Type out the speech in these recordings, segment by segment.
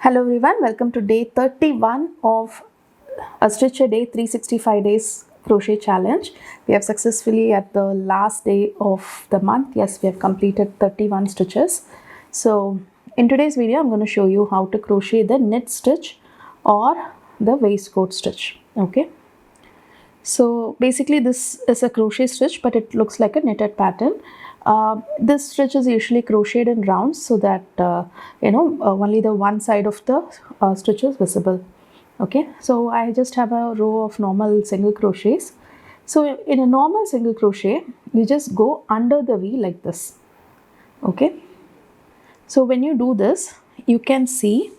Hello everyone, welcome to day 31 of a Stitch a Day 365 days crochet challenge. We have successfully at the last day of the month, yes, we have completed 31 stitches. So in today's video, I'm going to show you how to crochet the knit stitch or the waistcoat stitch. Okay. So basically this is a crochet stitch, but it looks like a knitted pattern. This stitch is usually crocheted in rounds so that only the one side of the stitch is visible. Okay, so I just have a row of normal single crochets. So in a normal single crochet, you just go under the V like this. Okay, so when you do this, you can see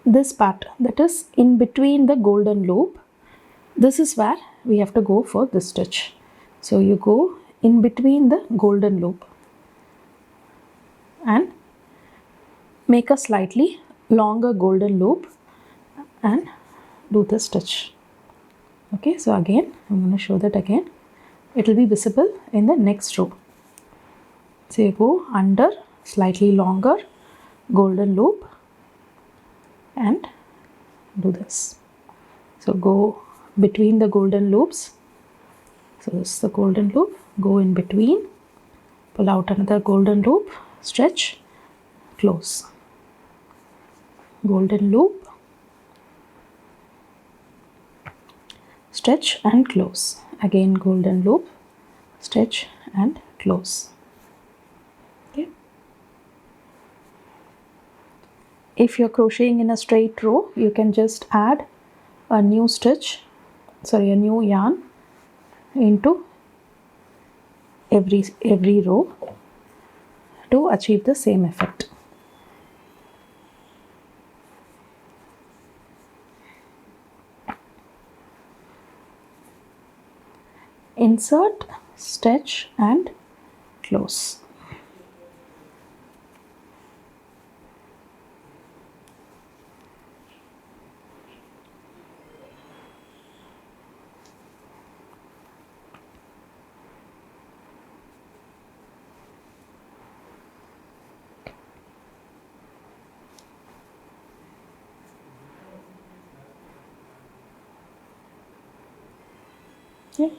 this part that is in between the golden loop. This is where we have to go for this stitch. So you go in between the golden loop and make a slightly longer golden loop and do the stitch. Okay, so again I'm going to show that again. It will be visible in the next row. So you go under slightly longer golden loop and do this. So go between the golden loops. So this is the golden loop, go in between, pull out another golden loop, stretch, close. Golden loop, stretch and close. Again golden loop, stretch and close. Okay. If you're crocheting in a straight row, you can just add a new stitch, a new yarn into every row to achieve the same effect. Insert, stitch and close. Okay.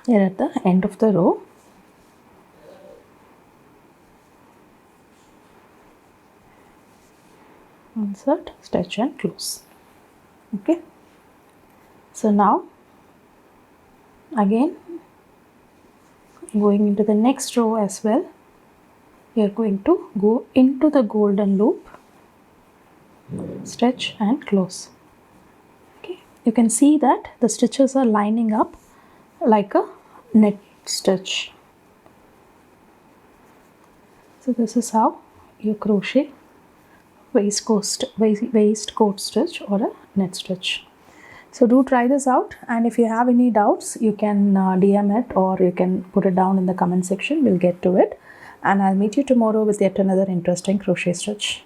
Here at the end of the row, insert, stitch and close. Okay, so now again going into the next row as well, we are going to go into the golden loop, stitch and close. Okay, you can see that the stitches are lining up like a knit stitch. So this is how you crochet waistcoat stitch or a knit stitch. So do try this out, and if you have any doubts, you can DM it or you can put it down in the comment section. We'll get to it, and I'll meet you tomorrow with yet another interesting crochet stitch.